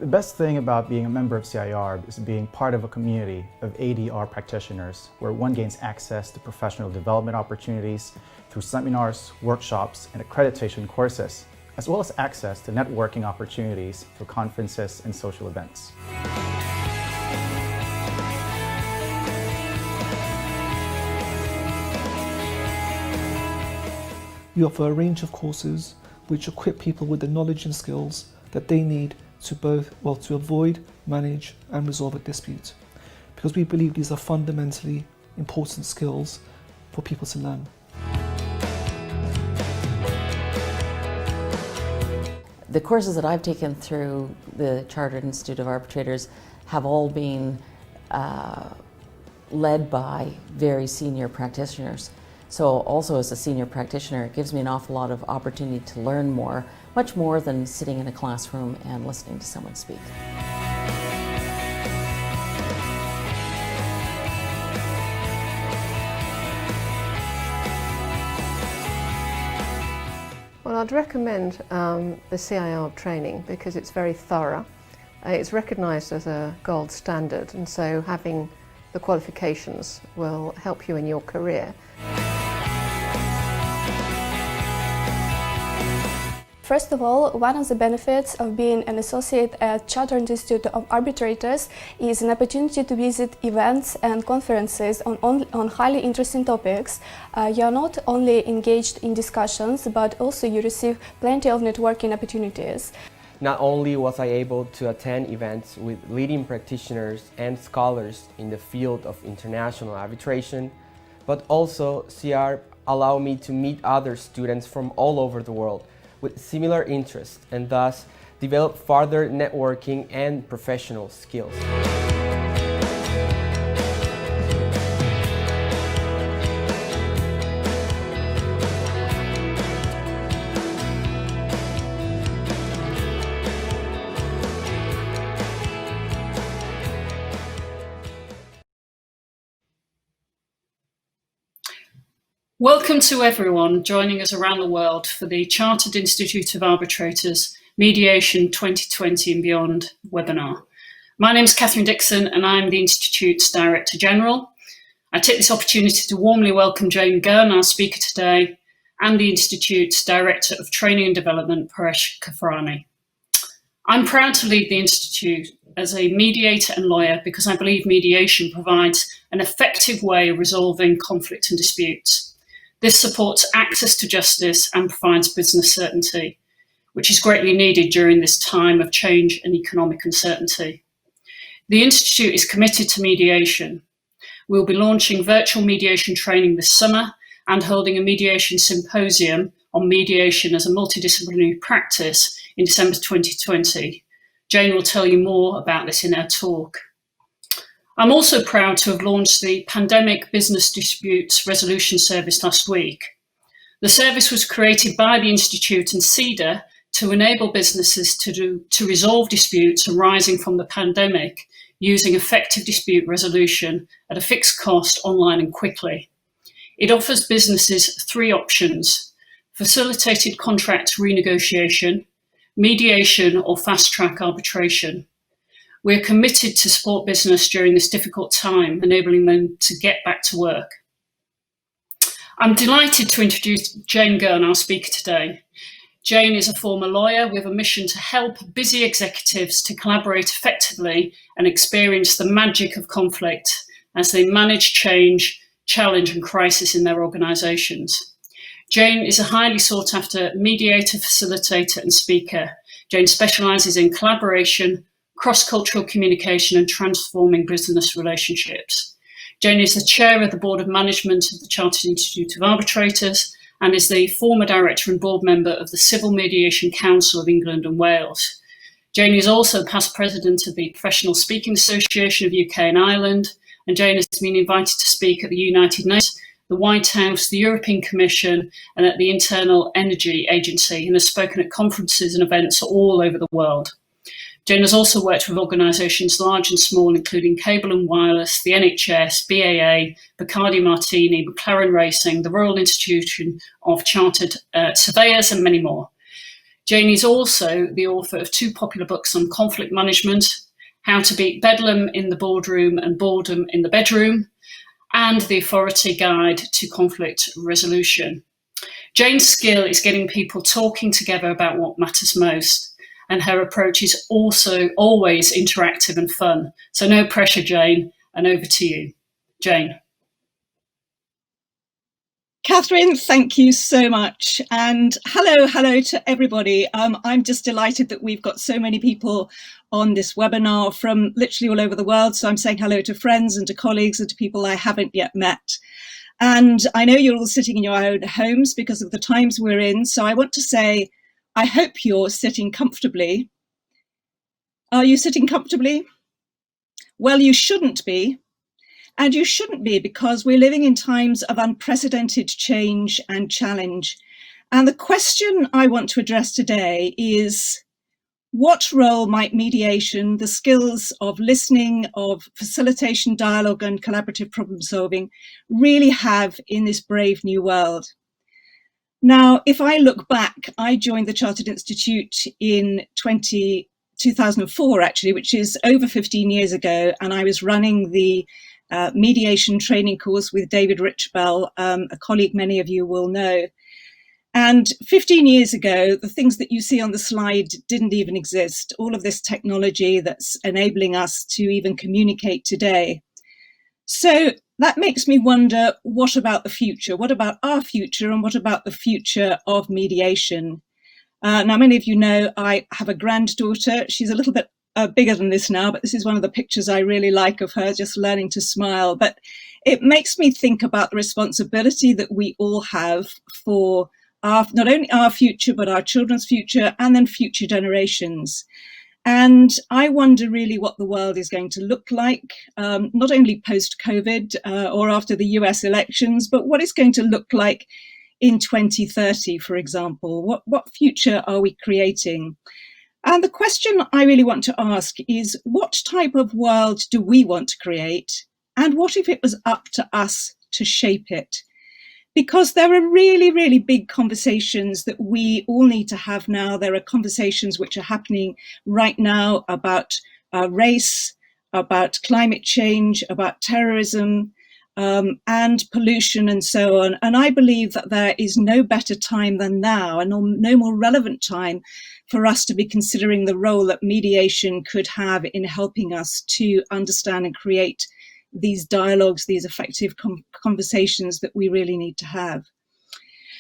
The best thing about being a member of CIArb is being part of a community of ADR practitioners where one gains access to professional development opportunities through seminars, workshops, and accreditation courses, as well as access to networking opportunities through conferences and social events. We offer a range of courses which equip people with the knowledge and skills that they need to avoid, manage and resolve a dispute, because we believe these are fundamentally important skills for people to learn. The courses that I've taken through the Chartered Institute of Arbitrators have all been led by very senior practitioners. So also as a senior practitioner, it gives me an awful lot of opportunity to learn more, much more than sitting in a classroom and listening to someone speak. Well, I'd recommend the CIArb training because it's very thorough. It's recognised as a gold standard, and so having the qualifications will help you in your career. First of all, one of the benefits of being an associate at Chartered Institute of Arbitrators is an opportunity to visit events and conferences on highly interesting topics. You are not only engaged in discussions, but also you receive plenty of networking opportunities. Not only was I able to attend events with leading practitioners and scholars in the field of international arbitration, but also CIArb allowed me to meet other students from all over the world with similar interests and thus develop further networking and professional skills. Welcome to everyone joining us around the world for the Chartered Institute of Arbitrators Mediation 2020 and Beyond webinar. My name is Catherine Dixon and I'm the Institute's Director General. I take this opportunity to warmly welcome Jane Gunn, our speaker today, and the Institute's Director of Training and Development, Paresh Kafrani. I'm proud to lead the Institute as a mediator and lawyer because I believe mediation provides an effective way of resolving conflict and disputes. This supports access to justice and provides business certainty, which is greatly needed during this time of change and economic uncertainty. The Institute is committed to mediation. We'll be launching virtual mediation training this summer and holding a mediation symposium on mediation as a multidisciplinary practice in December 2020. Jane will tell you more about this in her talk. I'm also proud to have launched the Pandemic Business Disputes Resolution Service last week. The service was created by the Institute and CEDR to enable businesses to resolve disputes arising from the pandemic using effective dispute resolution at a fixed cost, online and quickly. It offers businesses three options: facilitated contract renegotiation, mediation, or fast-track arbitration. We're committed to support business during this difficult time, enabling them to get back to work. I'm delighted to introduce Jane Gunn, our speaker today. Jane is a former lawyer with a mission to help busy executives to collaborate effectively and experience the magic of conflict as they manage change, challenge and crisis in their organisations. Jane is a highly sought after mediator, facilitator and speaker. Jane specialises in collaboration, cross-cultural communication and transforming business relationships. Jane is the chair of the Board of Management of the Chartered Institute of Arbitrators and is the former director and board member of the Civil Mediation Council of England and Wales. Jane is also past president of the Professional Speaking Association of UK and Ireland, and Jane has been invited to speak at the United Nations, the White House, the European Commission and at the Internal Energy Agency, and has spoken at conferences and events all over the world. Jane has also worked with organisations large and small, including Cable and Wireless, the NHS, BAA, Bacardi Martini, McLaren Racing, the Royal Institution of Chartered Surveyors, and many more. Jane is also the author of two popular books on conflict management, How to Beat Bedlam in the Boardroom and Boredom in the Bedroom, and The Authority Guide to Conflict Resolution. Jane's skill is getting people talking together about what matters most. And her approach is also always interactive and fun. So no pressure, Jane, and over to you. Jane. Catherine, thank you so much. And hello to everybody. I'm just delighted that we've got so many people on this webinar from literally all over the world. So I'm saying hello to friends and to colleagues and to people I haven't yet met. And I know you're all sitting in your own homes because of the times we're in. So I want to say, I hope you're sitting comfortably. Are you sitting comfortably? Well, you shouldn't be. And you shouldn't be because we're living in times of unprecedented change and challenge. And the question I want to address today is, what role might mediation, the skills of listening, of facilitation, dialogue and collaborative problem solving really have in this brave new world? Now, if I look back, I joined the Chartered Institute in 2004, actually, which is over 15 years ago, and I was running the mediation training course with David Richbell, a colleague many of you will know. And 15 years ago, the things that you see on the slide didn't even exist. All of this technology that's enabling us to even communicate today. So that makes me wonder, what about the future? What about our future, and what about the future of mediation? Now, many of you know I have a granddaughter. She's a little bit bigger than this now, but this is one of the pictures I really like of her, just learning to smile. But it makes me think about the responsibility that we all have for not only our future, but our children's future, and then future generations. And I wonder really what the world is going to look like, not only post-COVID or after the US elections, but what it's going to look like in 2030, for example. What future are we creating? And the question I really want to ask is, what type of world do we want to create? And what if it was up to us to shape it? Because there are really, really big conversations that we all need to have now. There are conversations which are happening right now about race, about climate change, about terrorism, and pollution and so on. And I believe that there is no better time than now, and no more relevant time for us to be considering the role that mediation could have in helping us to understand and create these dialogues, these effective conversations that we really need to have.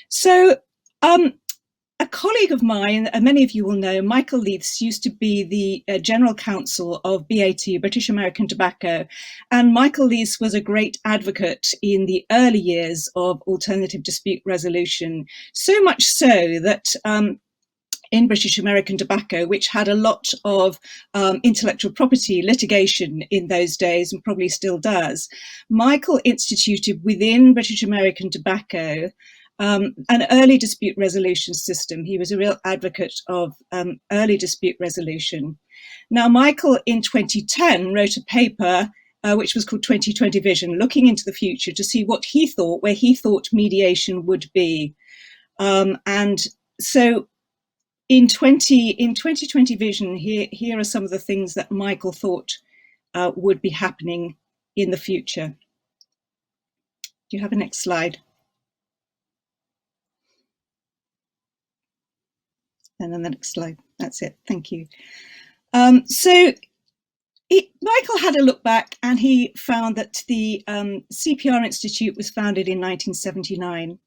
So a colleague of mine, many of you will know, Michael Leiths, used to be the General Counsel of BAT, British American Tobacco. And Michael Leiths was a great advocate in the early years of alternative dispute resolution, so much so that in British American Tobacco, which had a lot of intellectual property litigation in those days and probably still does, Michael instituted within British American Tobacco an early dispute resolution system. He was a real advocate of early dispute resolution. Now, Michael in 2010 wrote a paper which was called 2020 Vision, looking into the future to see what he thought, where he thought mediation would be. And so in 2020 Vision, here are some of the things that Michael thought would be happening in the future. Do you have a next slide? And then the next slide. That's it. Thank you. Michael had a look back, and he found that the CPR Institute was founded in 1979.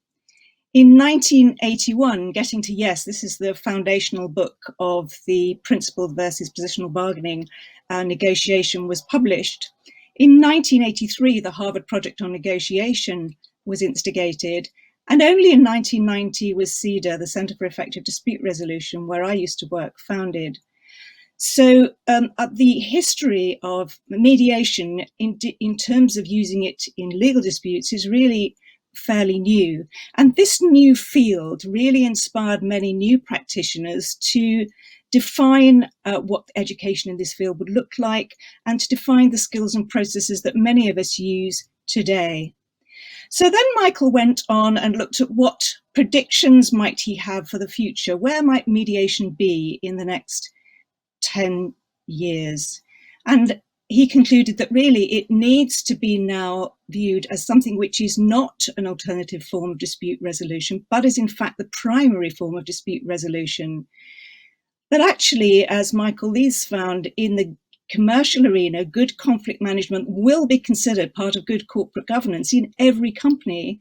In 1981, Getting to Yes, this is the foundational book of the principled versus positional bargaining negotiation, was published. In 1983, the Harvard Project on Negotiation was instigated. And only in 1990 was CEDR, the Center for Effective Dispute Resolution, where I used to work, founded. So the history of mediation in terms of using it in legal disputes is really fairly new. And this new field really inspired many new practitioners to define what education in this field would look like, and to define the skills and processes that many of us use today. So then Michael went on and looked at what predictions might he have for the future. Where might mediation be in the next 10 years? And he concluded that really it needs to be now viewed as something which is not an alternative form of dispute resolution, but is in fact the primary form of dispute resolution. That actually, as Michael Leiths found, in the commercial arena, good conflict management will be considered part of good corporate governance in every company,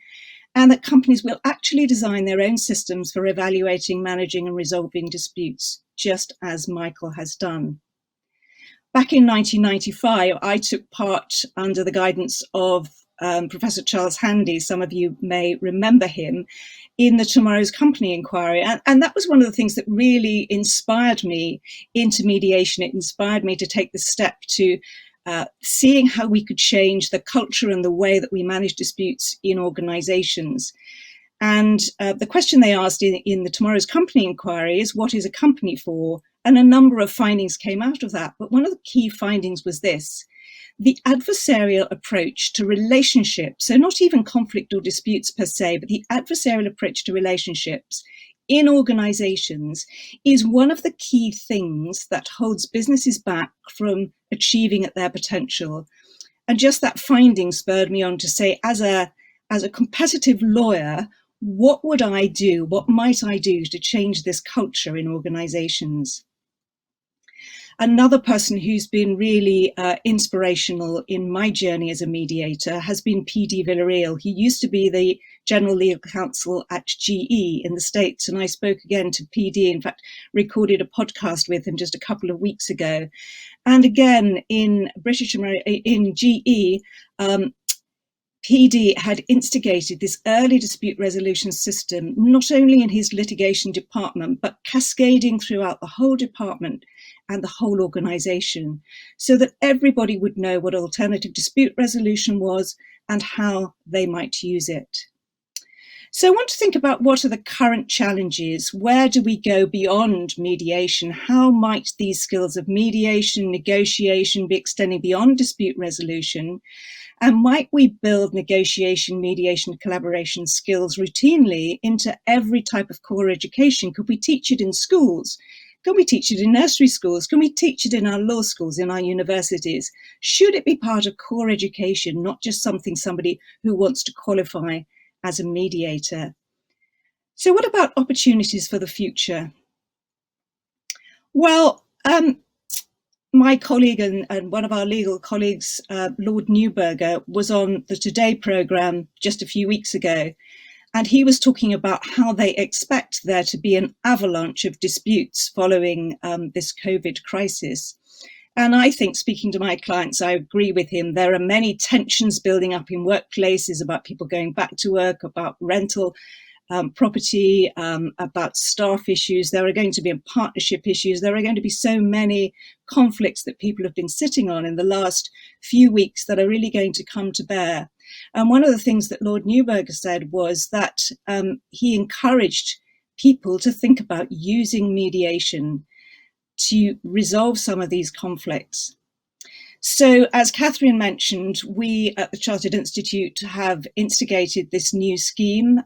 and that companies will actually design their own systems for evaluating, managing and resolving disputes, just as Michael has done. Back in 1995, I took part, under the guidance of Professor Charles Handy, some of you may remember him, in the Tomorrow's Company inquiry. And that was one of the things that really inspired me into mediation. It inspired me to take the step to seeing how we could change the culture and the way that we manage disputes in organizations. And the question they asked in the Tomorrow's Company inquiry is, what is a company for? And a number of findings came out of that. But one of the key findings was this: the adversarial approach to relationships, so not even conflict or disputes per se, but the adversarial approach to relationships in organizations is one of the key things that holds businesses back from achieving at their potential. And just that finding spurred me on to say, as a competitive lawyer, what would I do? What might I do to change this culture in organizations? Another person who's been really inspirational in my journey as a mediator has been PD Villarreal. He used to be the General Legal Counsel at GE in the States, and I spoke again to PD, in fact, recorded a podcast with him just a couple of weeks ago. And again, in GE, PD had instigated this early dispute resolution system, not only in his litigation department, but cascading throughout the whole department and the whole organization, so that everybody would know what alternative dispute resolution was and how they might use it. So I want to think about what are the current challenges? Where do we go beyond mediation? How might these skills of mediation, negotiation be extending beyond dispute resolution? And might we build negotiation, mediation, collaboration skills routinely into every type of core education? Could we teach it in schools? Can we teach it in nursery schools? Can we teach it in our law schools, in our universities? Should it be part of core education, not just somebody who wants to qualify as a mediator? So what about opportunities for the future? Well, my colleague and one of our legal colleagues, Lord Neuberger, was on the Today programme just a few weeks ago, and he was talking about how they expect there to be an avalanche of disputes following this COVID crisis. And I think, speaking to my clients, I agree with him. There are many tensions building up in workplaces about people going back to work, about rental property, about staff issues. There are going to be partnership issues. There are going to be so many conflicts that people have been sitting on in the last few weeks that are really going to come to bear. And one of the things that Lord Neuberger said was that he encouraged people to think about using mediation to resolve some of these conflicts. So, as Catherine mentioned, we at the Chartered Institute have instigated this new scheme.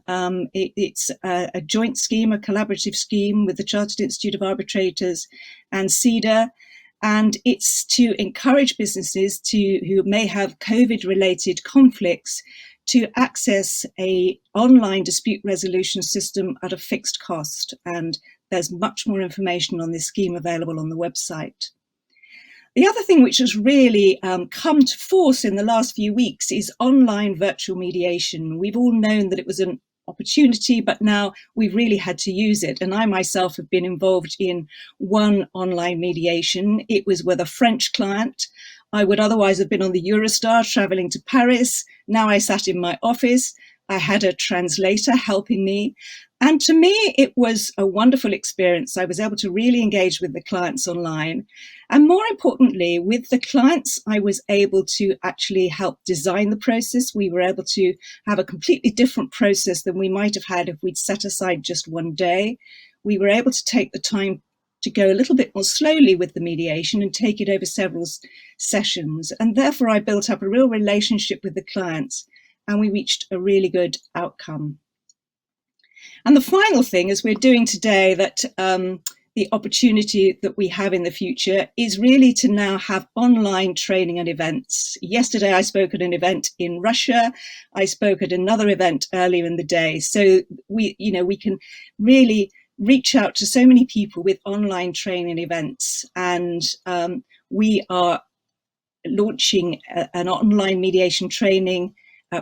It's a joint scheme, a collaborative scheme with the Chartered Institute of Arbitrators and CEDR. And it's to encourage businesses who may have COVID-related conflicts to access an online dispute resolution system at a fixed cost. And there's much more information on this scheme available on the website. The other thing which has really come to force in the last few weeks is online virtual mediation. We've all known that it was an opportunity, but now we've really had to use it. And I myself have been involved in one online mediation. It was with a French client. I would otherwise have been on the Eurostar traveling to Paris. Now I sat in my office. I had a translator helping me. And to me, it was a wonderful experience. I was able to really engage with the clients online. And more importantly, with the clients, I was able to actually help design the process. We were able to have a completely different process than we might have had if we'd set aside just one day. We were able to take the time to go a little bit more slowly with the mediation and take it over several sessions. And therefore, I built up a real relationship with the clients, and we reached a really good outcome. And the final thing, as we're doing today, that the opportunity that we have in the future is really to now have online training and events. Yesterday, I spoke at an event in Russia. I spoke at another event earlier in the day. So we can really reach out to so many people with online training events. And we are launching an online mediation training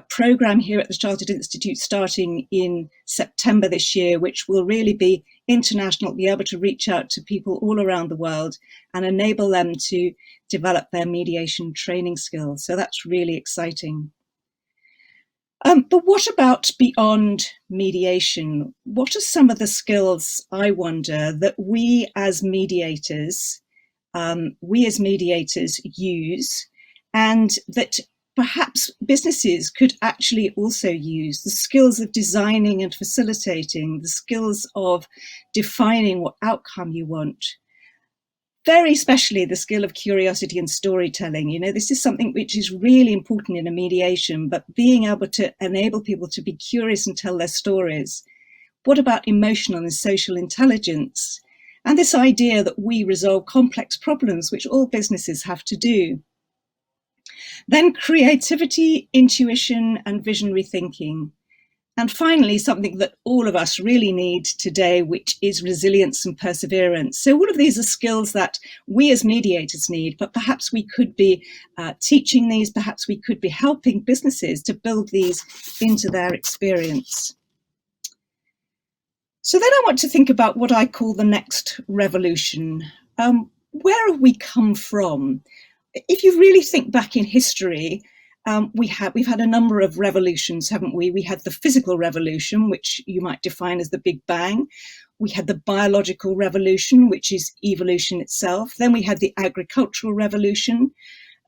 program here at the Chartered Institute starting in September this year, which will really be international, be able to reach out to people all around the world and enable them to develop their mediation training skills. So that's really exciting. But what about beyond mediation? What are some of the skills, I wonder, that we as mediators use, and that perhaps businesses could actually also use? The skills of designing and facilitating, the skills of defining what outcome you want. Very especially the skill of curiosity and storytelling. You know, this is something which is really important in a mediation, but being able to enable people to be curious and tell their stories. What about emotional and social intelligence? And this idea that we resolve complex problems, which all businesses have to do. Then creativity, intuition, and visionary thinking. And finally, something that all of us really need today, which is resilience and perseverance. So all of these are skills that we as mediators need, but perhaps we could be teaching these, perhaps we could be helping businesses to build these into their experience. So then I want to think about what I call the next revolution. Where have we come from? If you really think back in history, we've had a number of revolutions, haven't we? We had the physical revolution, which you might define as the Big Bang. We had the biological revolution, which is evolution itself. Then we had the agricultural revolution,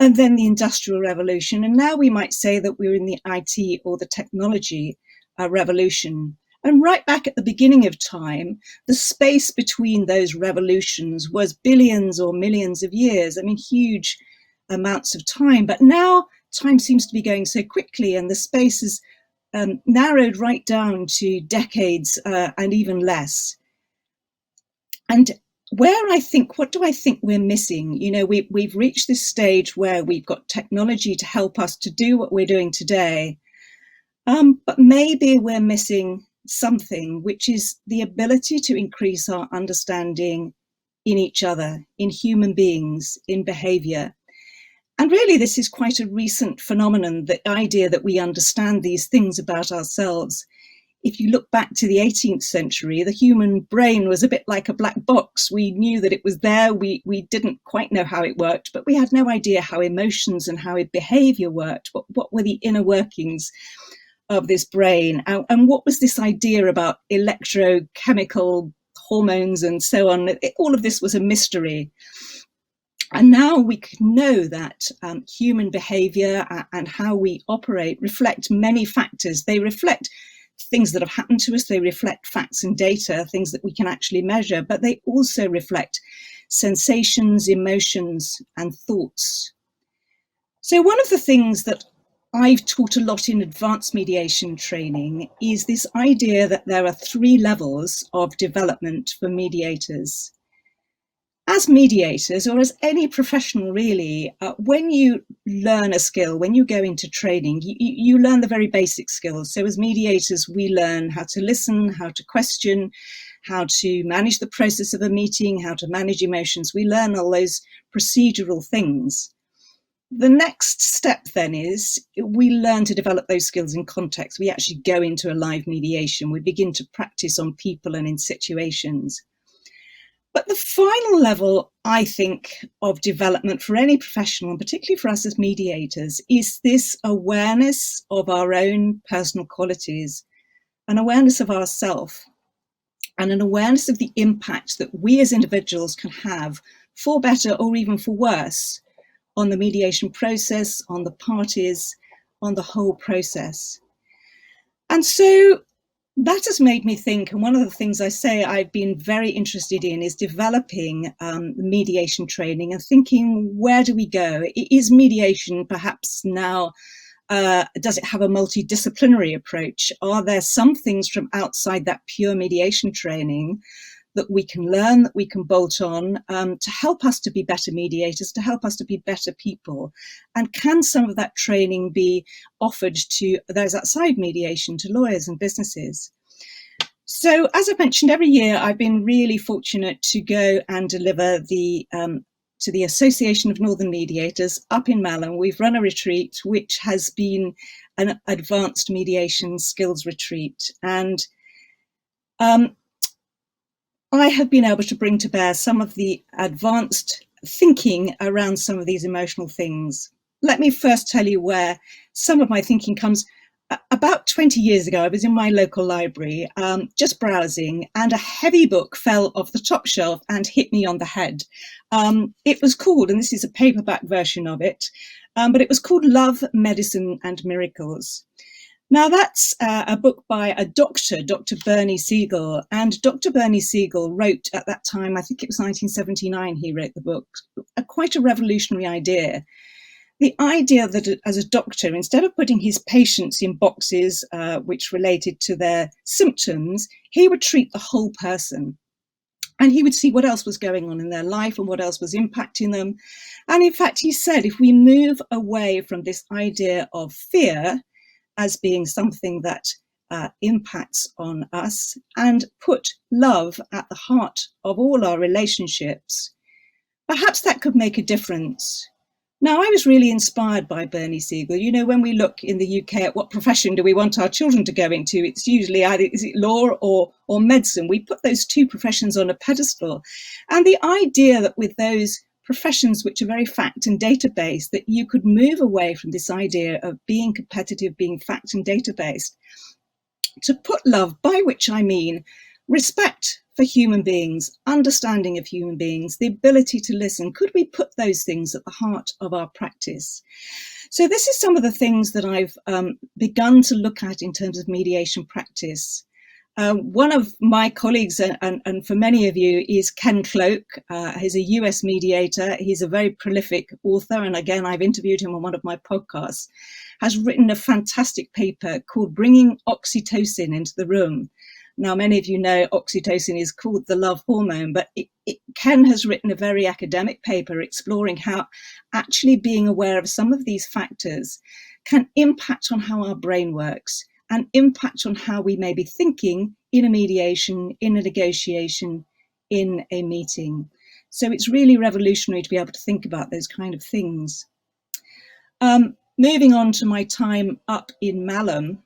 and then the industrial revolution. And now we might say that we're in the IT or the technology revolution. And right back at the beginning of time, the space between those revolutions was billions or millions of years. I mean, huge amounts of time. But now time seems to be going so quickly, and the space is narrowed right down to decades and even less. And what do I think we're missing? You know, we've reached this stage where we've got technology to help us to do what we're doing today. But maybe we're missing something, which is the ability to increase our understanding in each other, in human beings, in behavior. And really, this is quite a recent phenomenon, the idea that we understand these things about ourselves. If you look back to the 18th century, the human brain was a bit like a black box. We knew that it was there. We didn't quite know how it worked, but we had no idea how emotions and how behavior worked. What were the inner workings of this brain? And what was this idea about electrochemical hormones and so on? All of this was a mystery. And now we can know that human behavior and how we operate reflect many factors. They reflect things that have happened to us. They reflect facts and data, things that we can actually measure, but they also reflect sensations, emotions, and thoughts. So one of the things that I've taught a lot in advanced mediation training is this idea that there are 3 levels of development for mediators. As mediators, or as any professional really, when you learn a skill, when you go into training, you learn the very basic skills. So as mediators, we learn how to listen, how to question, how to manage the process of a meeting, how to manage emotions. We learn all those procedural things. The next step then is we learn to develop those skills in context. We actually go into a live mediation. We begin to practice on people and in situations. But the final level, I think, of development for any professional, and particularly for us as mediators, is this awareness of our own personal qualities, an awareness of ourself, and an awareness of the impact that we as individuals can have, for better or even for worse, on the mediation process, on the parties, on the whole process. And so that has made me think, and one of the things I say I've been very interested in is developing mediation training and thinking, where do we go? Is mediation perhaps now, does it have a multidisciplinary approach? Are there some things from outside that pure mediation training that we can learn, that we can bolt on to help us to be better mediators, to help us to be better people? And can some of that training be offered to those outside mediation, to lawyers and businesses? So as I mentioned, every year I've been really fortunate to go and deliver to the Association of Northern Mediators up in Malham. We've run a retreat which has been an advanced mediation skills retreat. And I have been able to bring to bear some of the advanced thinking around some of these emotional things. Let me first tell you where some of my thinking comes. About 20 years ago, I was in my local library, just browsing, and a heavy book fell off the top shelf and hit me on the head. It was called, and this is a paperback version of it, but it was called Love, Medicine and Miracles. Now that's a book by a doctor, Dr. Bernie Siegel, and Dr. Bernie Siegel wrote at that time, I think it was 1979, he wrote the book, quite a revolutionary idea. The idea that as a doctor, instead of putting his patients in boxes which related to their symptoms, he would treat the whole person. And he would see what else was going on in their life and what else was impacting them. And in fact, he said, if we move away from this idea of fear as being something that impacts on us and put love at the heart of all our relationships, perhaps that could make a difference. Now, I was really inspired by Bernie Siegel. You know, when we look in the UK at what profession do we want our children to go into, it's usually either is it law or medicine. We put those two professions on a pedestal. And the idea that with those professions which are very fact and data based, that you could move away from this idea of being competitive, being fact and data based, to put love, by which I mean respect for human beings, understanding of human beings, the ability to listen. Could we put those things at the heart of our practice? So this is some of the things that I've begun to look at in terms of mediation practice. One of my colleagues, and for many of you, is Ken Cloak. He's a US mediator. He's a very prolific author. And again, I've interviewed him on one of my podcasts, has written a fantastic paper called Bringing Oxytocin into the Room. Now, many of you know oxytocin is called the love hormone, but Ken has written a very academic paper exploring how actually being aware of some of these factors can impact on how our brain works and impact on how we may be thinking in a mediation, in a negotiation, in a meeting. So it's really revolutionary to be able to think about those kind of things. Moving on to my time up in Malham,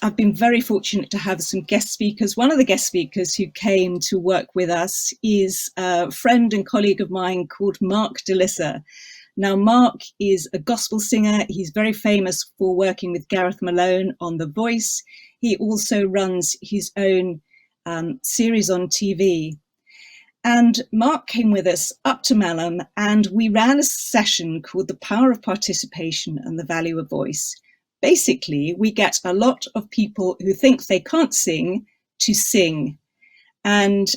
I've been very fortunate to have some guest speakers. One of the guest speakers who came to work with us is a friend and colleague of mine called Mark DeLissa. Now, Mark is a gospel singer. He's very famous for working with Gareth Malone on The Voice. He also runs his own series on TV. And Mark came with us up to Malham, and we ran a session called The Power of Participation and the Value of Voice. Basically, we get a lot of people who think they can't sing to sing. And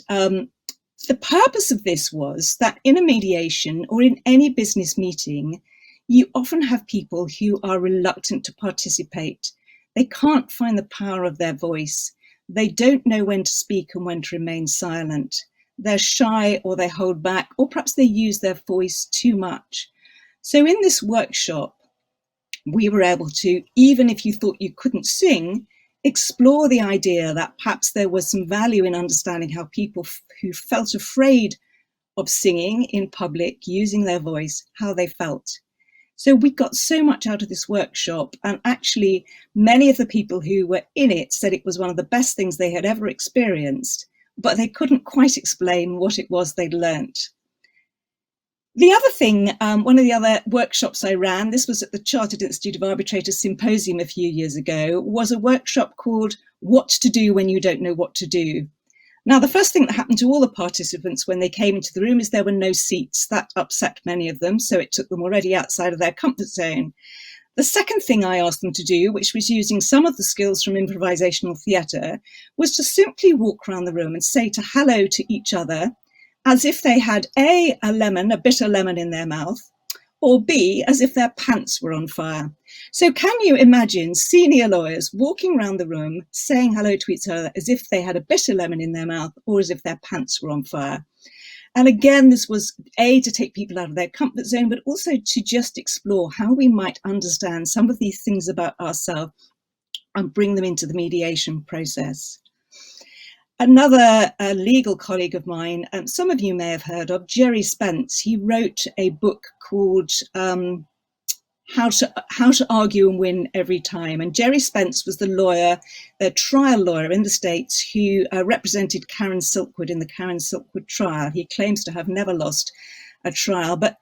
the purpose of this was that in a mediation or in any business meeting, you often have people who are reluctant to participate. They can't find the power of their voice. They don't know when to speak and when to remain silent. They're shy, or they hold back, or perhaps they use their voice too much. So in this workshop, we were able to, even if you thought you couldn't sing, explore the idea that perhaps there was some value in understanding how people who felt afraid of singing in public, using their voice, how they felt. So we got so much out of this workshop, and actually many of the people who were in it said it was one of the best things they had ever experienced, but they couldn't quite explain what it was they'd learnt. The other thing, one of the other workshops I ran, this was at the Chartered Institute of Arbitrators Symposium a few years ago, was a workshop called What to Do When You Don't Know What to Do. Now, the first thing that happened to all the participants when they came into the room is there were no seats. That upset many of them, so it took them already outside of their comfort zone. The second thing I asked them to do, which was using some of the skills from improvisational theatre, was to simply walk around the room and say to hello to each other, as if they had a bitter lemon in their mouth, or B, as if their pants were on fire. So can you imagine senior lawyers walking around the room saying hello to each other as if they had a bitter lemon in their mouth or as if their pants were on fire? And again, this was A, to take people out of their comfort zone, but also to just explore how we might understand some of these things about ourselves and bring them into the mediation process. Another legal colleague of mine, some of you may have heard of, Jerry Spence. He wrote a book called How to Argue and Win Every Time. And Jerry Spence was the lawyer, the trial lawyer in the States who represented Karen Silkwood in the Karen Silkwood trial. He claims to have never lost a trial, but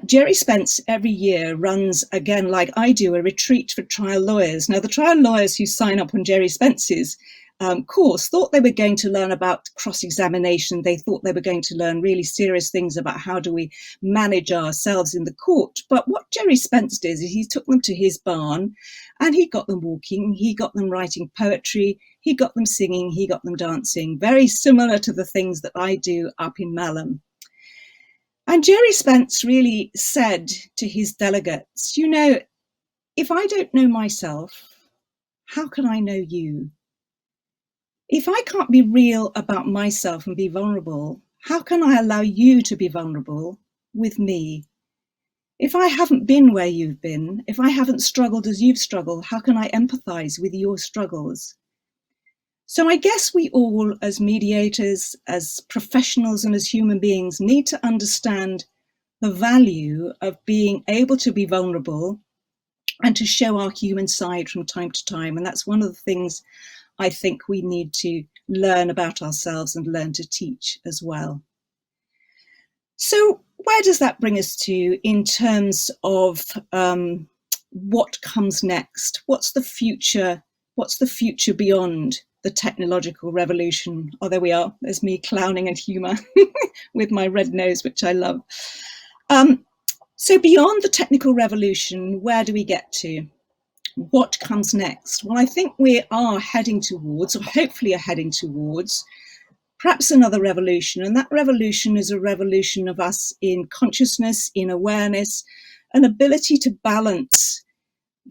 Jerry Spence every year runs, again, like I do, a retreat for trial lawyers. Now, the trial lawyers who sign up on Jerry Spence's course thought they were going to learn about cross-examination. They thought they were going to learn really serious things about how do we manage ourselves in the court. But what Jerry Spence did is he took them to his barn and he got them walking, he got them writing poetry, he got them singing, he got them dancing, very similar to the things that I do up in Malham. And Jerry Spence really said to his delegates, you know, if I don't know myself, how can I know you? If I can't be real about myself and be vulnerable, how can I allow you to be vulnerable with me? If I haven't been where you've been, if I haven't struggled as you've struggled, how can I empathize with your struggles? So I guess we all, as mediators, as professionals, and as human beings, need to understand the value of being able to be vulnerable and to show our human side from time to time. And that's one of the things I think we need to learn about ourselves and learn to teach as well. So where does that bring us to in terms of what comes next? What's the future? What's the future beyond the technological revolution? Oh, there we are. There's me clowning at humour with my red nose, which I love. So beyond the technical revolution, where do we get to? What comes next? Well, I think we are heading towards, or hopefully are heading towards, perhaps another revolution. And that revolution is a revolution of us in consciousness, in awareness, an ability to balance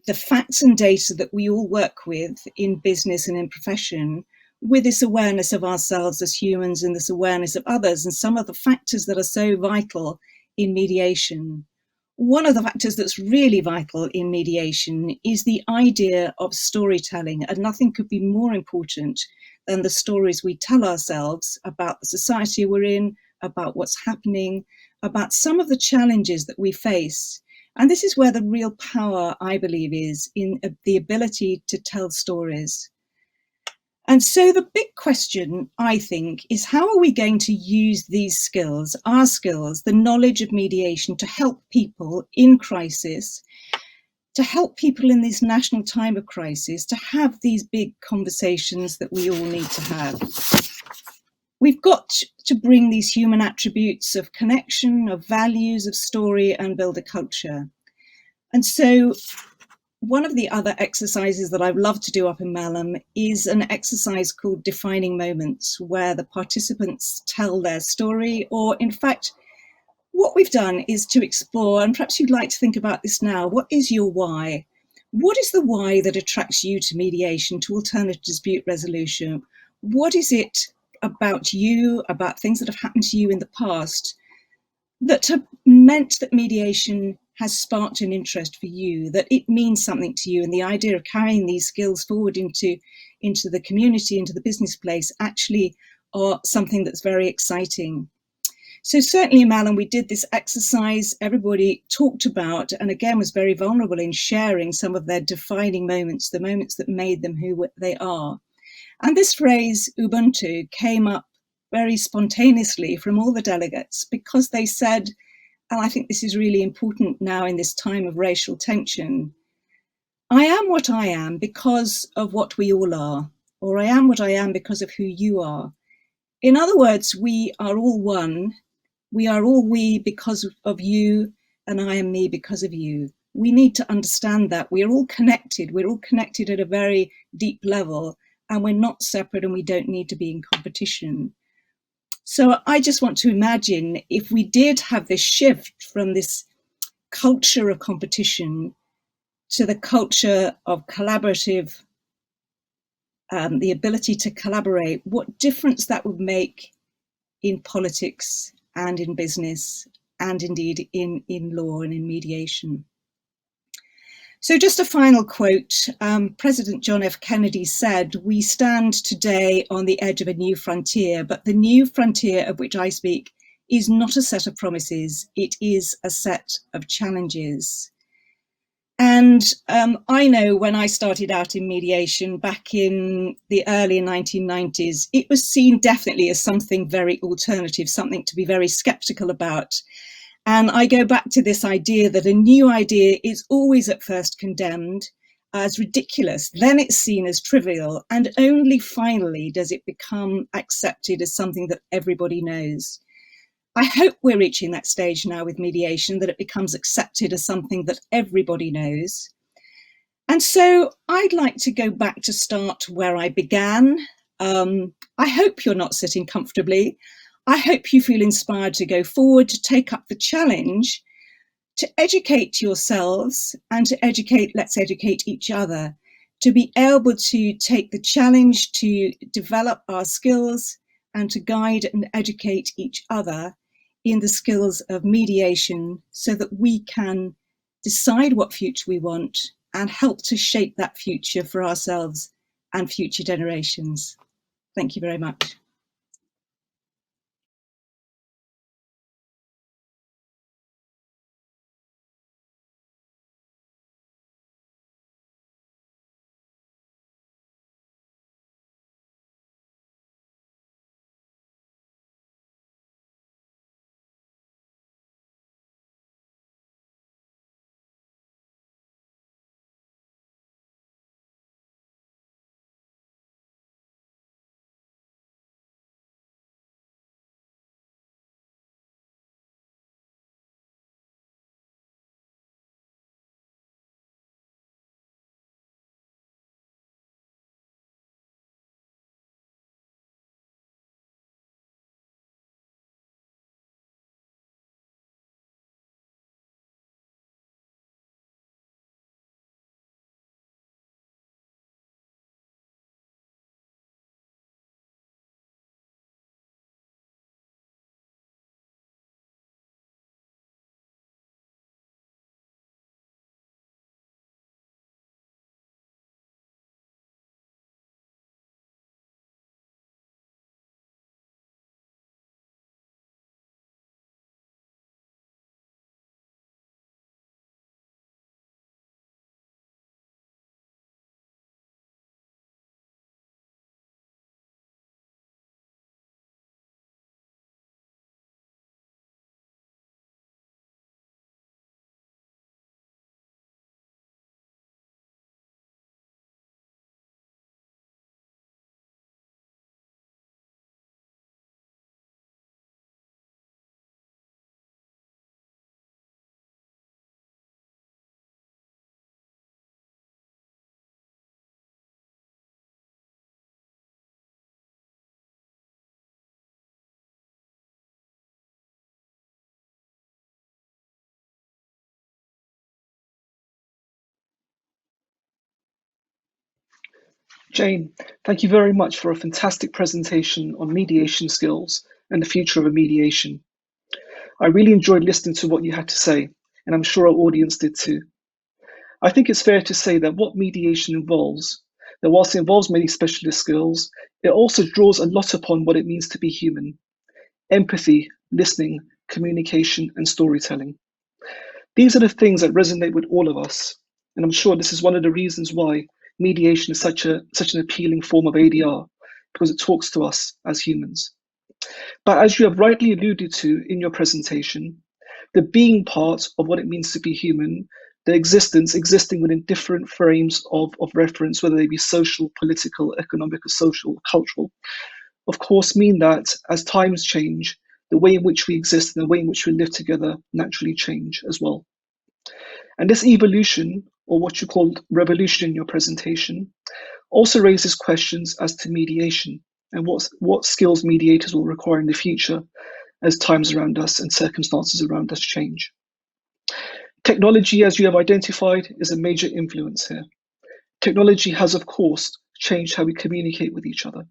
the facts and data that we all work with in business and in profession with this awareness of ourselves as humans and this awareness of others, and some of the factors that are so vital in mediation. One of the factors that's really vital in mediation is the idea of storytelling, and nothing could be more important than the stories we tell ourselves about the society we're in, about what's happening, about some of the challenges that we face. And this is where the real power, I believe, is in the ability to tell stories. And so the big question, I think, is how are we going to use these skills, our skills, the knowledge of mediation, to help people in crisis, to help people in this national time of crisis, to have these big conversations that we all need to have. We've got to bring these human attributes of connection, of values, of story, and build a culture. And so one of the other exercises that I've loved to do up in Malham is an exercise called Defining Moments, where the participants tell their story, or in fact, what we've done is to explore, and perhaps you'd like to think about this now, what is your why? What is the why that attracts you to mediation, to alternative dispute resolution? What is it about you, about things that have happened to you in the past, that have meant that mediation has sparked an interest for you, that it means something to you, and the idea of carrying these skills forward into the community, into the business place, actually are something that's very exciting. So certainly in Malham, we did this exercise. Everybody talked about, and again was very vulnerable in sharing some of their defining moments, the moments that made them who they are. And this phrase, Ubuntu, came up very spontaneously from all the delegates, because they said, and I think this is really important now in this time of racial tension, I am what I am because of what we all are, or I am what I am because of who you are. In other words, we are all one. We are all we because of you, and I am me because of you. We need to understand that we are all connected. We're all connected at a very deep level, and we're not separate, and we don't need to be in competition. So I just want to imagine if we did have this shift from this culture of competition to the culture of collaborative, the ability to collaborate, what difference that would make in politics and in business, and indeed in law and in mediation. So just a final quote. President John F. Kennedy said, "We stand today on the edge of a new frontier, but the new frontier of which I speak is not a set of promises, it is a set of challenges." And I know when I started out in mediation back in the early 1990s, it was seen definitely as something very alternative, something to be very skeptical about. And I go back to this idea that a new idea is always at first condemned as ridiculous, then it's seen as trivial, and only finally does it become accepted as something that everybody knows. I hope we're reaching that stage now with mediation, that it becomes accepted as something that everybody knows. And so I'd like to go back to start where I began. I hope you're not sitting comfortably. I hope you feel inspired to go forward, to take up the challenge, to educate yourselves and to let's educate each other, to be able to take the challenge to develop our skills and to guide and educate each other in the skills of mediation so that we can decide what future we want and help to shape that future for ourselves and future generations. Thank you very much. Jane, thank you very much for a fantastic presentation on mediation skills and the future of mediation. I really enjoyed listening to what you had to say, and I'm sure our audience did too. I think it's fair to say that what mediation involves, that whilst it involves many specialist skills, it also draws a lot upon what it means to be human: empathy, listening, communication, and storytelling. These are the things that resonate with all of us, and I'm sure this is one of the reasons why mediation is such an appealing form of ADR, because it talks to us as humans. But as you have rightly alluded to in your presentation, the being part of what it means to be human, the existing within different frames of reference, whether they be social, political, economic, or social, cultural, of course mean that as times change, the way in which we exist and the way in which we live together naturally change as well. And this evolution, or what you called revolution in your presentation, also raises questions as to mediation and what skills mediators will require in the future as times around us and circumstances around us change. Technology, as you have identified, is a major influence here. Technology has, of course, changed how we communicate with each other.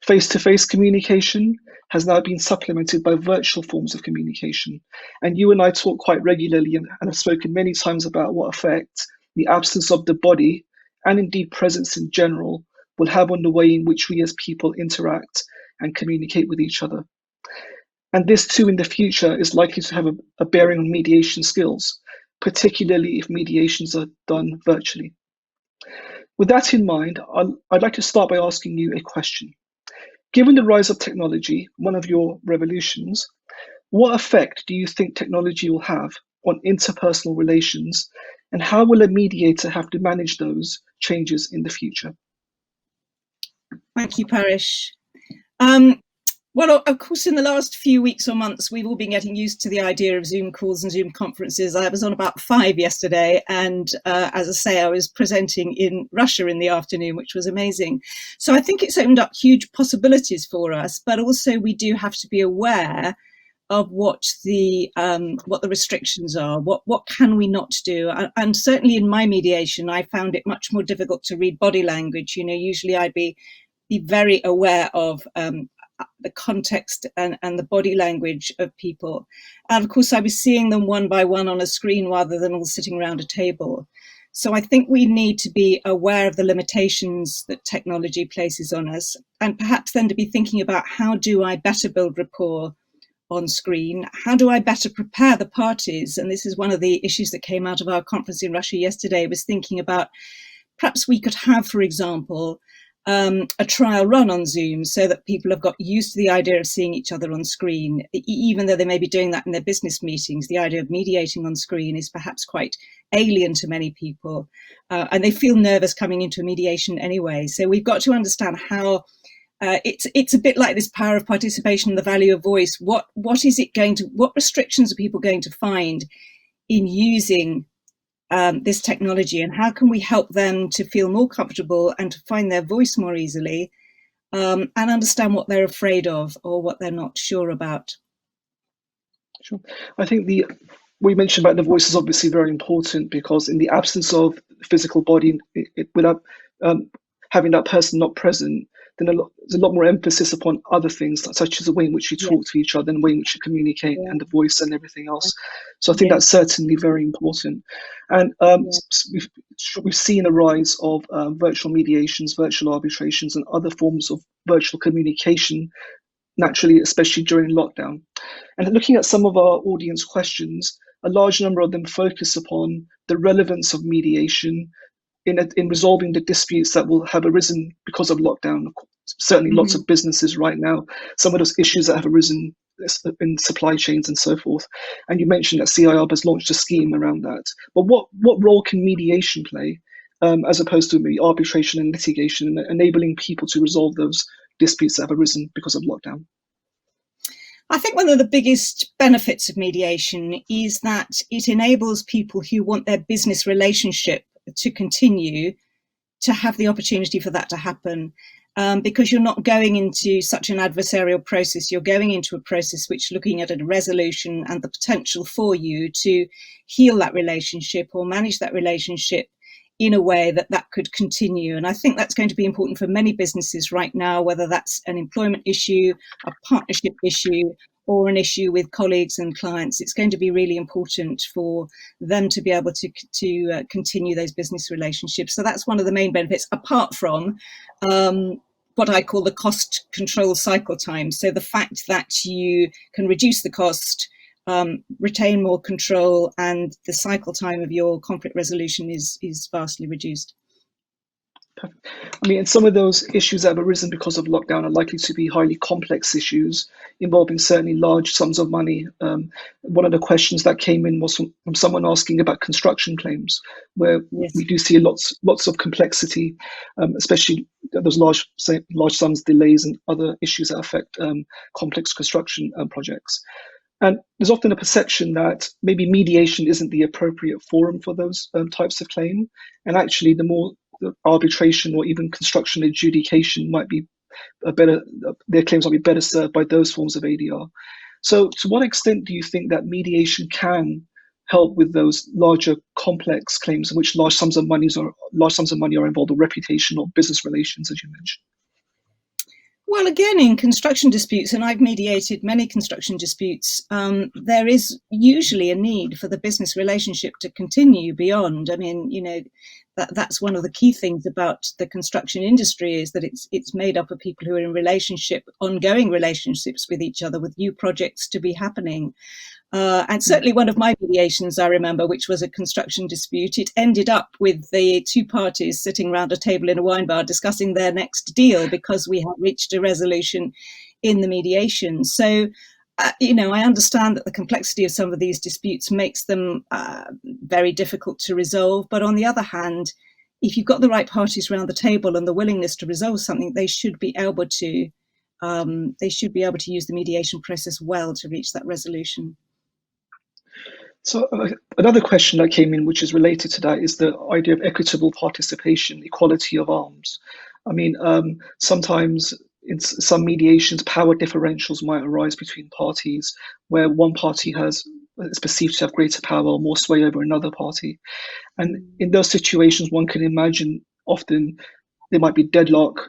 Face-to-face communication has now been supplemented by virtual forms of communication. And you and I talk quite regularly and have spoken many times about what effect the absence of the body, and indeed presence in general, will have on the way in which we as people interact and communicate with each other. And this too in the future is likely to have a bearing on mediation skills, particularly if mediations are done virtually. With that in mind, I'd like to start by asking you a question. Given the rise of technology, one of your revolutions, what effect do you think technology will have on interpersonal relations, and how will a mediator have to manage those changes in the future? Thank you, Parish. Well, of course, in the last few weeks or months, we've all been getting used to the idea of Zoom calls and Zoom conferences. I was on about 5 yesterday, and as I say, I was presenting in Russia in the afternoon, which was amazing. So I think it's opened up huge possibilities for us, but also we do have to be aware of what the restrictions are, what can we not do. And certainly in my mediation, I found it much more difficult to read body language. You know, usually I'd be very aware of the context and the body language of people. And of course, I was seeing them one by one on a screen rather than all sitting around a table. So I think we need to be aware of the limitations that technology places on us, and perhaps then to be thinking about, how do I better build rapport on screen? How do I better prepare the parties? And this is one of the issues that came out of our conference in Russia yesterday, was thinking about perhaps we could have, for example, a trial run on Zoom, so that people have got used to the idea of seeing each other on screen, even though they may be doing that in their business meetings. The idea of mediating on screen is perhaps quite alien to many people, and they feel nervous coming into a mediation anyway. So we've got to understand how it's a bit like this power of participation and the value of voice. What restrictions are people going to find in using this technology, and how can we help them to feel more comfortable and to find their voice more easily, and understand what they're afraid of or what they're not sure about? Sure. I think we mentioned about the voice is obviously very important, because in the absence of physical body, without having that person not present, then there's a lot more emphasis upon other things, such as the way in which you talk to each other and the way in which you communicate, and the voice and everything else. So I think that's certainly very important. And we've seen a rise of virtual mediations, virtual arbitrations, and other forms of virtual communication, naturally, especially during lockdown. And looking at some of our audience questions, a large number of them focus upon the relevance of mediation in resolving the disputes that will have arisen because of lockdown. Certainly lots of businesses right now, some of those issues that have arisen in supply chains and so forth. And you mentioned that CIArb has launched a scheme around that. But what role can mediation play, as opposed to arbitration and litigation, and enabling people to resolve those disputes that have arisen because of lockdown? I think one of the biggest benefits of mediation is that it enables people who want their business relationship to continue to have the opportunity for that to happen, because you're not going into such an adversarial process. You're going into a process which, looking at a resolution and the potential for you to heal that relationship or manage that relationship in a way that could continue. And I think that's going to be important for many businesses right now, whether that's an employment issue, a partnership issue, or an issue with colleagues and clients. It's going to be really important for them to be able to continue those business relationships. So that's one of the main benefits, apart from what I call the cost control cycle time. So the fact that you can reduce the cost, retain more control, and the cycle time of your conflict resolution is vastly reduced. I mean, and some of those issues that have arisen because of lockdown are likely to be highly complex issues involving certainly large sums of money. One of the questions that came in was from someone asking about construction claims, where we do see lots of complexity, especially those large sums, delays, and other issues that affect complex construction projects. And there's often a perception that maybe mediation isn't the appropriate forum for those types of claim, and actually the arbitration or even construction adjudication might be their claims might be better served by those forms of ADR. So to what extent do you think that mediation can help with those larger complex claims in which large sums of money are involved, or reputation or business relations, as you mentioned? Well, again, in construction disputes, and I've mediated many construction disputes, there is usually a need for the business relationship to continue beyond. I mean, that's one of the key things about the construction industry, is that it's made up of people who are in ongoing relationships with each other, with new projects to be happening. And certainly one of my mediations, I remember, which was a construction dispute, it ended up with the two parties sitting around a table in a wine bar discussing their next deal, because we had reached a resolution in the mediation. So, I understand that the complexity of some of these disputes makes them very difficult to resolve. But on the other hand, if you've got the right parties around the table and the willingness to resolve something, they should be able to use the mediation process well to reach that resolution. So another question that came in, which is related to that, is the idea of equitable participation, equality of arms. I mean, sometimes in some mediations, power differentials might arise between parties, where one party is perceived to have greater power or more sway over another party. And in those situations, one can imagine often there might be deadlock,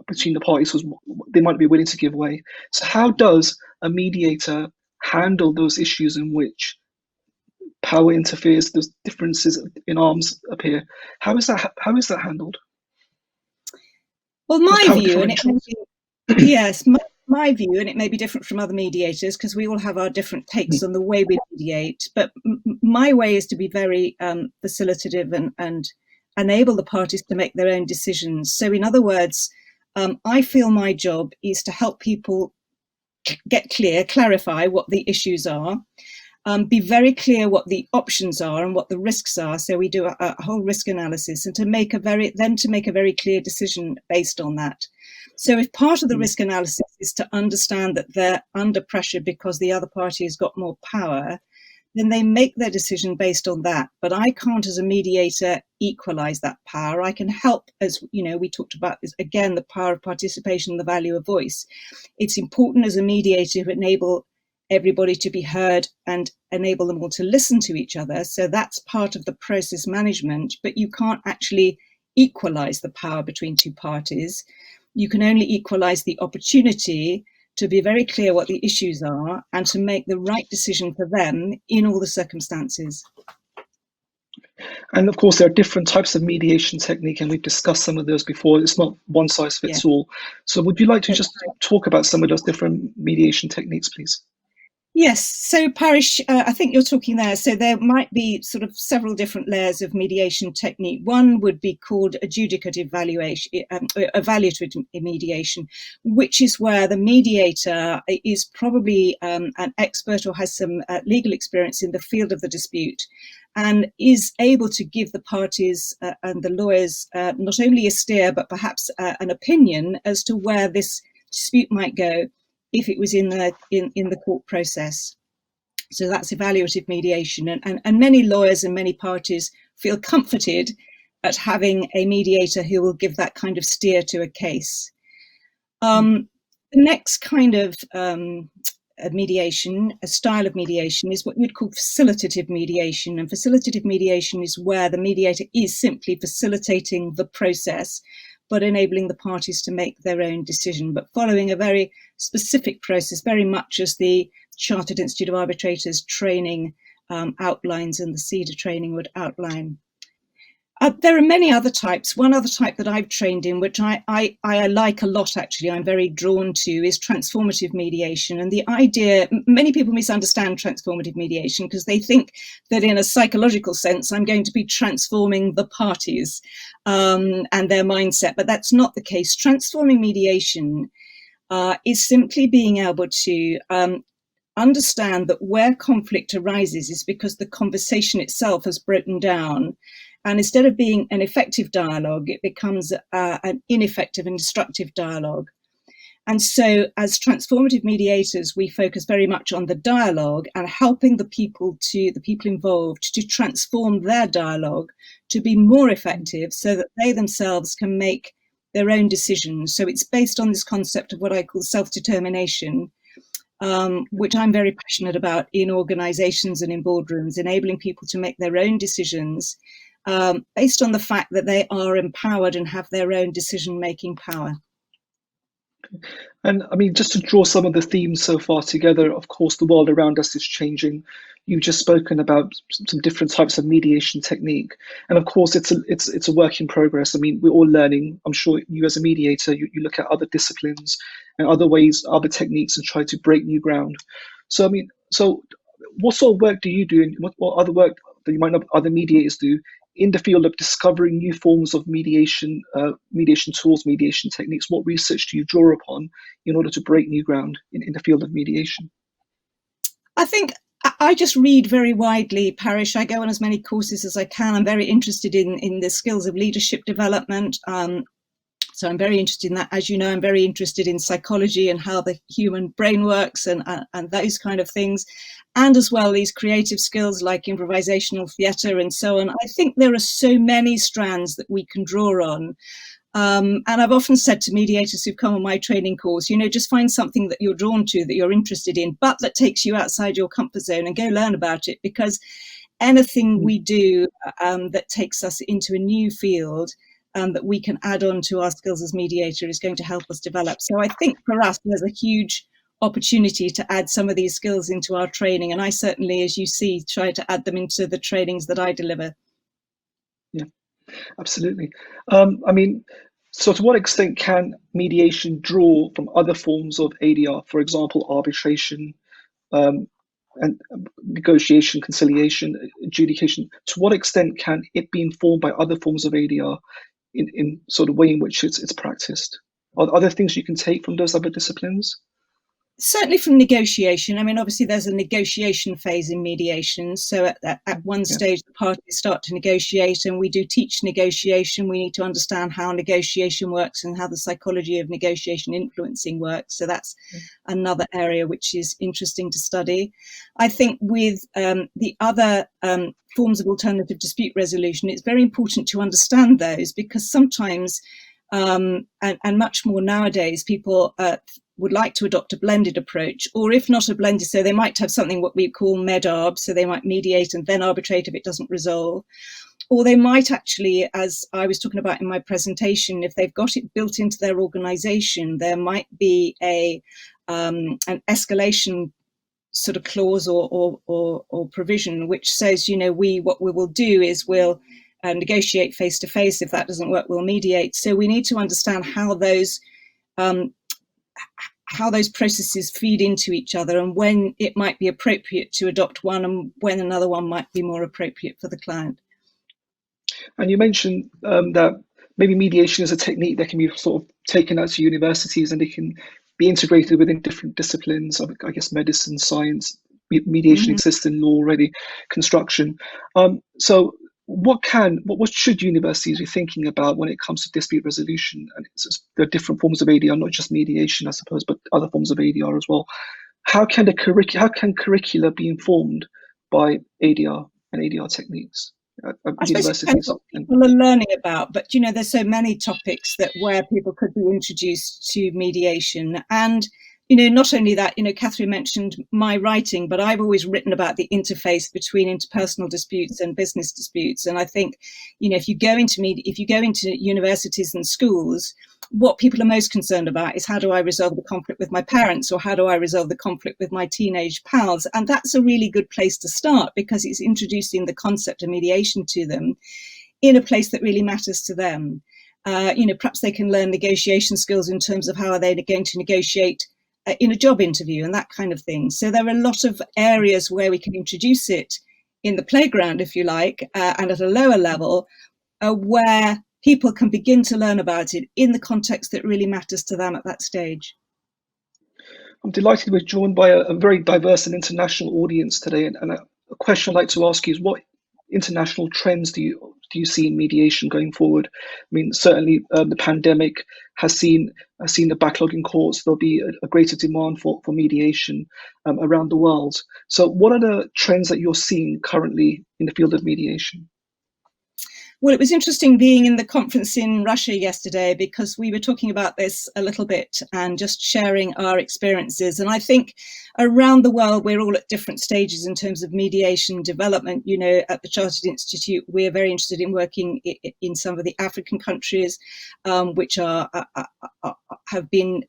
between the parties was they might be willing to give way. So how does a mediator handle those issues in which power interferes, those differences in arms appear? How is that handled? Well, my view, and it may be, yes, my view, and it may be different from other mediators because we all have our different takes on the way we mediate. But my way is to be very facilitative and enable the parties to make their own decisions. So, in other words, I feel my job is to help people get clear, clarify what the issues are. Be very clear what the options are and what the risks are. So we do a whole risk analysis, and to make a very clear decision based on that. So if part of the risk analysis is to understand that they're under pressure because the other party has got more power, then they make their decision based on that. But I can't, as a mediator, equalize that power. I can help, as you know, we talked about this again, the power of participation, the value of voice. It's important as a mediator to enable everybody to be heard and enable them all to listen to each other. So that's part of the process management, but you can't actually equalize the power between two parties. You can only equalize the opportunity to be very clear what the issues are and to make the right decision for them in all the circumstances. And of course, there are different types of mediation technique, and we've discussed some of those before. It's not one size fits all. So would you like to just talk about some of those different mediation techniques, please? Yes, so Parish, I think you're talking there. So there might be sort of several different layers of mediation technique. One would be called adjudicative evaluative mediation, which is where the mediator is probably an expert or has some legal experience in the field of the dispute, and is able to give the parties and the lawyers not only a steer, but perhaps an opinion as to where this dispute might go if it was in the court process. So that's evaluative mediation. And many lawyers and many parties feel comforted at having a mediator who will give that kind of steer to a case. The next kind of mediation, a style of mediation, is what you'd call facilitative mediation. And facilitative mediation is where the mediator is simply facilitating the process, but enabling the parties to make their own decision, but following a very specific process, very much as the Chartered Institute of Arbitrators training outlines and the CEDR training would outline. There are many other types. One other type that I've trained in, which I like a lot actually, I'm very drawn to, is transformative mediation. And the idea, many people misunderstand transformative mediation because they think that in a psychological sense, I'm going to be transforming the parties and their mindset, but that's not the case. Transforming mediation is simply being able to understand that where conflict arises is because the conversation itself has broken down. And instead of being an effective dialogue, it becomes an ineffective and destructive dialogue. And so as transformative mediators, we focus very much on the dialogue and helping the people involved to transform their dialogue to be more effective so that they themselves can make their own decisions. So it's based on this concept of what I call self-determination, which I'm very passionate about in organizations and in boardrooms, enabling people to make their own decisions based on the fact that they are empowered and have their own decision-making power. And I mean, just to draw some of the themes so far together, of course, the world around us is changing. You've just spoken about some different types of mediation technique. And of course, it's a work in progress. I mean, we're all learning. I'm sure you as a mediator, you look at other disciplines and other ways, other techniques, and try to break new ground. So, I mean, what sort of work do you do, and what other work that you might not other mediators do in the field of discovering new forms of mediation, mediation tools, mediation techniques? What research do you draw upon in order to break new ground in the field of mediation? I think I just read very widely, Parish. I go on as many courses as I can. I'm very interested in the skills of leadership development. So I'm very interested in that. As you know, I'm very interested in psychology and how the human brain works and those kind of things. And as well, these creative skills like improvisational theatre and so on. I think there are so many strands that we can draw on. And I've often said to mediators who've come on my training course, you know, just find something that you're drawn to, that you're interested in, but that takes you outside your comfort zone, and go learn about it, because anything we do that takes us into a new field that we can add on to our skills as mediator is going to help us develop. So I think for us, there's a huge opportunity to add some of these skills into our training. And I certainly, as you see, try to add them into the trainings that I deliver. Yeah, absolutely. So to what extent can mediation draw from other forms of ADR, for example, arbitration, and negotiation, conciliation, adjudication? To what extent can it be informed by other forms of ADR in sort of way in which it's practiced? Are there things you can take from those other disciplines? Certainly from negotiation. I mean, obviously there's a negotiation phase in mediation. So at one stage, the parties start to negotiate, and we do teach negotiation. We need to understand how negotiation works and how the psychology of negotiation influencing works. So that's another area which is interesting to study. I think with the other forms of alternative dispute resolution, it's very important to understand those, because sometimes, and much more nowadays, people would like to adopt a blended approach, or if not a blended, so they might have something what we call MEDARB, so they might mediate and then arbitrate if it doesn't resolve. Or they might actually, as I was talking about in my presentation, if they've got it built into their organization, there might be an escalation sort of clause or provision which says, what we will do is we'll negotiate face to face. If that doesn't work, we'll mediate. So we need to understand how those processes feed into each other, and when it might be appropriate to adopt one and when another one might be more appropriate for the client. And you mentioned that maybe mediation is a technique that can be sort of taken out to universities, and it can be integrated within different disciplines. I guess medicine, science, mediation exists in law already, construction. So what should universities be thinking about when it comes to dispute resolution? And there are different forms of ADR, not just mediation, I suppose, but other forms of ADR as well. How can curricula be informed by ADR and ADR techniques at universities? What people are learning about, but there's so many topics where people could be introduced to mediation. And not only that, Catherine mentioned my writing, but I've always written about the interface between interpersonal disputes and business disputes. And I think, if you go into universities and schools, what people are most concerned about is, how do I resolve the conflict with my parents, or how do I resolve the conflict with my teenage pals? And that's a really good place to start, because it's introducing the concept of mediation to them in a place that really matters to them. Perhaps they can learn negotiation skills in terms of how are they going to negotiate in a job interview and that kind of thing. So there are a lot of areas where we can introduce it in the playground, if you like, and at a lower level, where people can begin to learn about it in the context that really matters to them at that stage. I'm delighted we're joined by a very diverse and international audience today. And a question I'd like to ask you is, what international trends do you see in mediation going forward? I mean, certainly the pandemic has seen a backlog in courts. There'll be a greater demand for mediation around the world. So what are the trends that you're seeing currently in the field of mediation? Well, it was interesting being in the conference in Russia yesterday, because we were talking about this a little bit and just sharing our experiences. And I think around the world, we're all at different stages in terms of mediation development. At the Chartered Institute, we're very interested in working in some of the African countries, which have been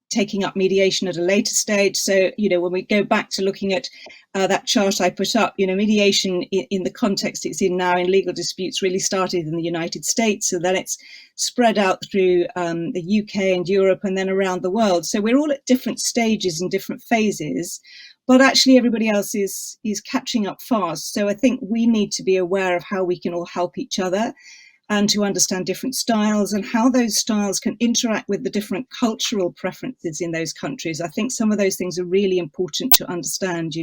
taking up mediation at a later stage. So, when we go back to looking at that chart I put up, mediation in the context it's in now in legal disputes really started in the United States, and then it's spread out through the UK and Europe and then around the world. So we're all at different stages and different phases, but actually everybody else is catching up fast. So I think we need to be aware of how we can all help each other, and to understand different styles and how those styles can interact with the different cultural preferences in those countries. I think some of those things are really important to understand.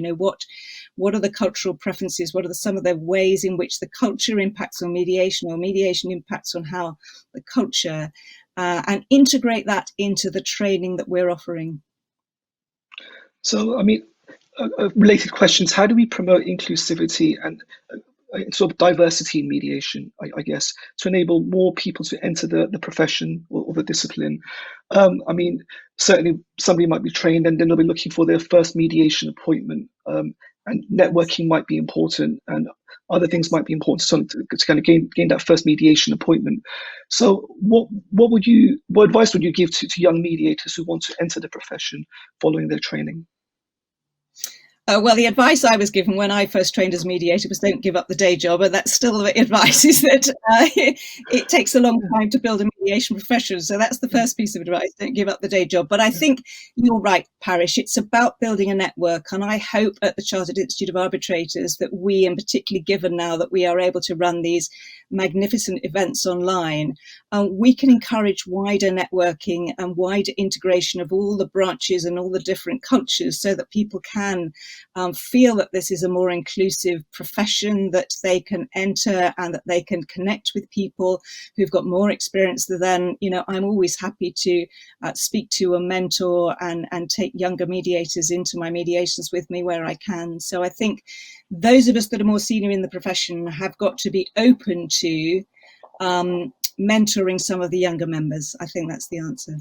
What are the cultural preferences? What are some of the ways in which the culture impacts on mediation, or mediation impacts on how the culture, and integrate that into the training that we're offering. So, related questions: how do we promote inclusivity and sort of diversity in mediation, I guess, to enable more people to enter the profession or the discipline? Certainly somebody might be trained and then they'll be looking for their first mediation appointment, and networking might be important. And other things might be important to kind of gain that first mediation appointment. So what advice would you give to young mediators who want to enter the profession following their training? Well, the advice I was given when I first trained as mediator was don't give up the day job, and that's still the advice, is that it takes a long time to build a mediation profession. So that's the first piece of advice, don't give up the day job. But I think you're right, Parish, it's about building a network. And I hope at the Chartered Institute of Arbitrators that we, and particularly given now that we are able to run these magnificent events online, we can encourage wider networking and wider integration of all the branches and all the different cultures so that people can feel that this is a more inclusive profession that they can enter and that they can connect with people who've got more experience than, I'm always happy to speak to a mentor and take younger mediators into my mediations with me where I can. So I think those of us that are more senior in the profession have got to be open to mentoring some of the younger members. I think that's the answer.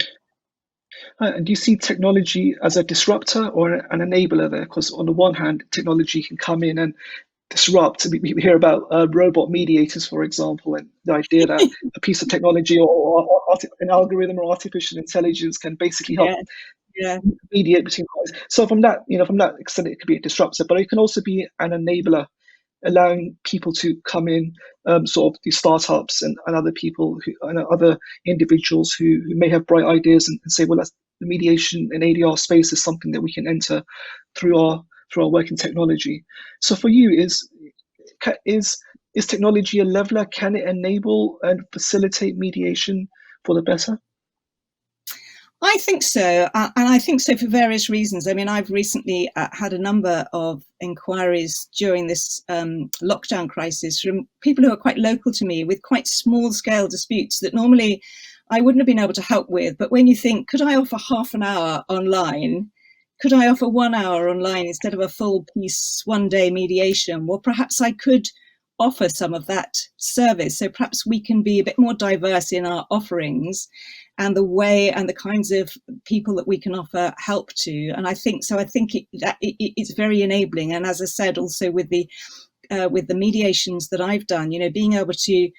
And do you see technology as a disruptor or an enabler there? Because on the one hand, technology can come in and disrupt. We hear about robot mediators, for example, and the idea that a piece of technology or an algorithm or artificial intelligence can basically help mediate between parties. So from that extent, it could be a disruptor, but it can also be an enabler, allowing people to come in, sort of these startups and other people and other individuals who may have bright ideas and say, well, the mediation and ADR space is something that we can enter through our work in technology. So for you, is technology a leveler? Can it enable and facilitate mediation for the better? I think so, and I think so for various reasons. I mean, I've recently had a number of inquiries during this lockdown crisis from people who are quite local to me with quite small-scale disputes that normally I wouldn't have been able to help with. But when you think, could I offer half an hour online? Could I offer 1 hour online instead of a full piece one-day mediation? Well, perhaps I could offer some of that service. So perhaps we can be a bit more diverse in our offerings and the way and the kinds of people that we can offer help to. And I think it's very enabling. And as I said, also with the mediations that I've done, being able to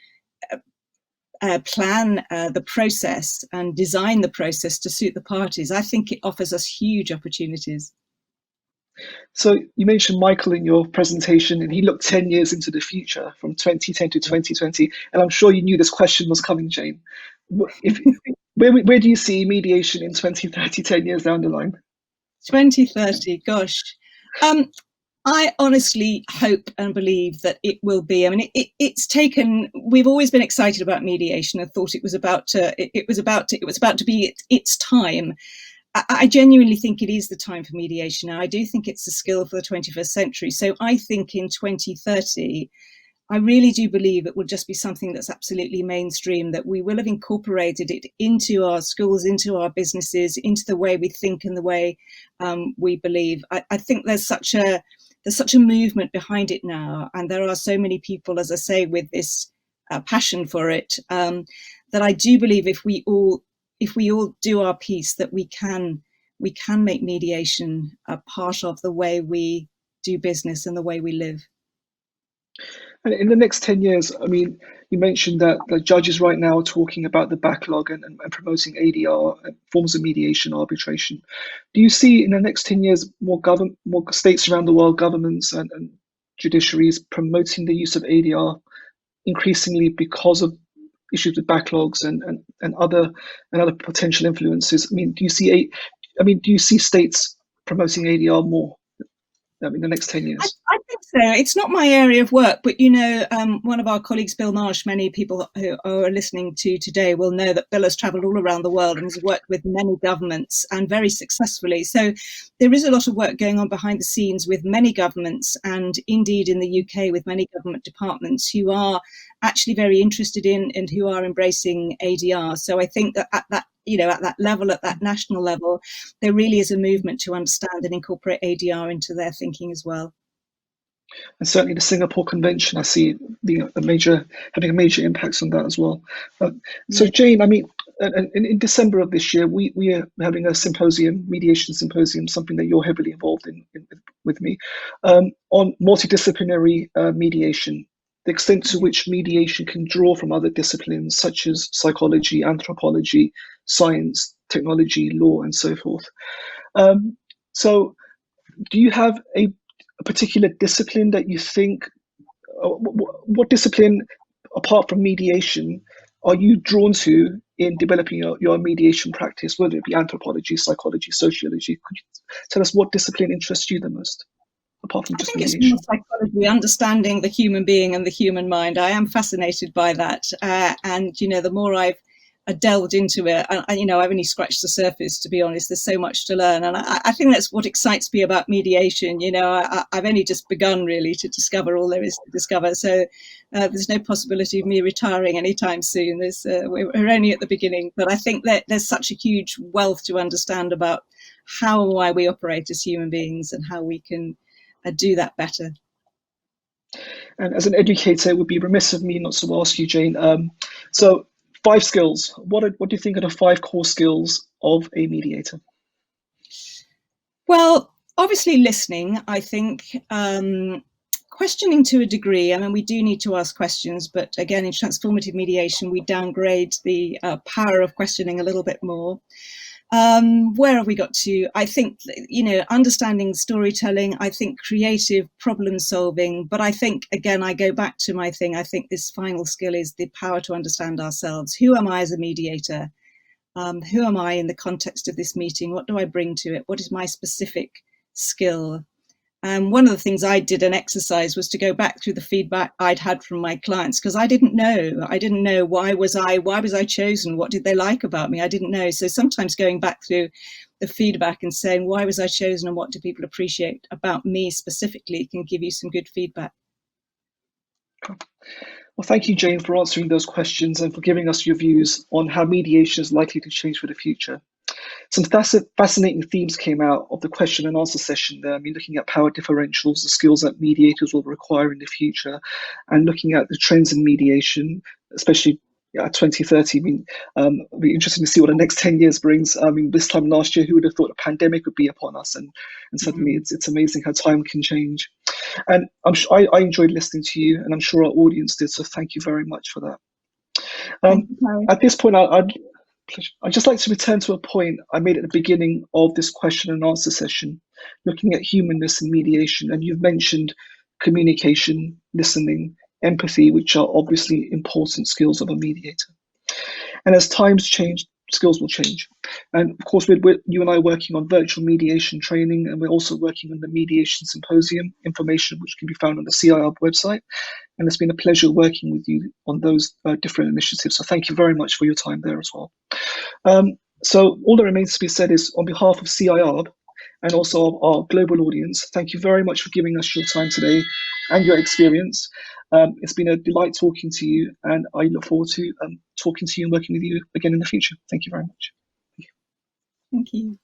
plan the process and design the process to suit the parties, I think it offers us huge opportunities. So you mentioned Michael in your presentation, and he looked 10 years into the future from 2010 to 2020. And I'm sure you knew this question was coming, Jane. Where do you see mediation in 2030, 10 years down the line? 2030, gosh. I honestly hope and believe that it will be. I mean, we've always been excited about mediation and thought it was about to be its time. I genuinely think it is the time for mediation. And I do think it's a skill for the 21st century. So I think in 2030, I really do believe it will just be something that's absolutely mainstream, that we will have incorporated it into our schools, into our businesses, into the way we think and the way we believe. I think there's such a movement behind it now. And there are so many people, as I say, with this passion for it, that I do believe if we all do our piece, that we can make mediation a part of the way we do business and the way we live. And in the next 10 years, I mean, you mentioned that the judges right now are talking about the backlog and promoting ADR, forms of mediation, arbitration. Do you see in the next 10 years more states around the world, governments and judiciaries promoting the use of ADR increasingly because of issues with backlogs and other potential influences? I mean, do you see states promoting ADR more in the next 10 years? I think so. It's not my area of work, but one of our colleagues, Bill Marsh, many people who are listening to today will know that Bill has travelled all around the world and has worked with many governments and very successfully. So there is a lot of work going on behind the scenes with many governments, and indeed in the UK with many government departments who are actually very interested in and who are embracing ADR. So I think that at that level, at that national level, there really is a movement to understand and incorporate ADR into their thinking as well. And certainly the Singapore Convention, I see being having a major impact on that as well. So Jane, I mean, and in December of this year, we are having a symposium, mediation symposium, something that you're heavily involved in with me, on multidisciplinary mediation, the extent to which mediation can draw from other disciplines such as psychology, anthropology, science, technology, law, and so forth. So do you have a particular discipline that you think, what discipline, apart from mediation, are you drawn to in developing your mediation practice, whether it be anthropology, psychology, sociology? Could you tell us what discipline interests you the most, apart from just mediation? I think it's more psychology, understanding the human being and the human mind. I am fascinated by that. And, you know, the more I've delved into it, and, you know, I've only scratched the surface, to be honest. There's so much to learn. And I think that's what excites me about mediation. You know, I've only just begun really to discover all there is to discover. So there's no possibility of me retiring anytime soon. We're only at the beginning. But I think that there's such a huge wealth to understand about how and why we operate as human beings and how we can do that better. And as an educator, it would be remiss of me not to ask you, Jane. So 5 skills. What do you think are the 5 core skills of a mediator? Well, obviously listening, I think, questioning to a degree. I mean, we do need to ask questions, but again, in transformative mediation, we downgrade the power of questioning a little bit more. Where have we got to? I think, you know, understanding storytelling, I think creative problem solving, but I think, again, I go back to my thing. I think this final skill is the power to understand ourselves. Who am I as a mediator? Who am I in the context of this meeting? What do I bring to it? What is my specific skill? One of the things I did an exercise was to go back through the feedback I'd had from my clients, because I didn't know why was I chosen? What did they like about me? I didn't know. So sometimes going back through the feedback and saying, why was I chosen and what do people appreciate about me specifically can give you some good feedback. Well, thank you, Jane, for answering those questions and for giving us your views on how mediation is likely to change for the future. Some fascinating themes came out of the question and answer session there. I mean, looking at power differentials, the skills that mediators will require in the future, and looking at the trends in mediation, especially at 2030. I mean, it'll be interesting to see what the next 10 years brings. I mean, this time last year, who would have thought a pandemic would be upon us? And suddenly it's amazing how time can change. And I enjoyed listening to you, and I'm sure our audience did. So thank you very much for that. At this point, I'd just like to return to a point I made at the beginning of this question and answer session, looking at humanness and mediation. And you've mentioned communication, listening, empathy, which are obviously important skills of a mediator. And as times change, skills will change. And of course, you and I are working on virtual mediation training, and we're also working on the Mediation Symposium, information which can be found on the CIArb website. And it's been a pleasure working with you on those different initiatives. So thank you very much for your time there as well. So all that remains to be said is, on behalf of CIArb and also our global audience, thank you very much for giving us your time today and your experience. It's been a delight talking to you, and I look forward to talking to you and working with you again in the future. Thank you very much. Thank you.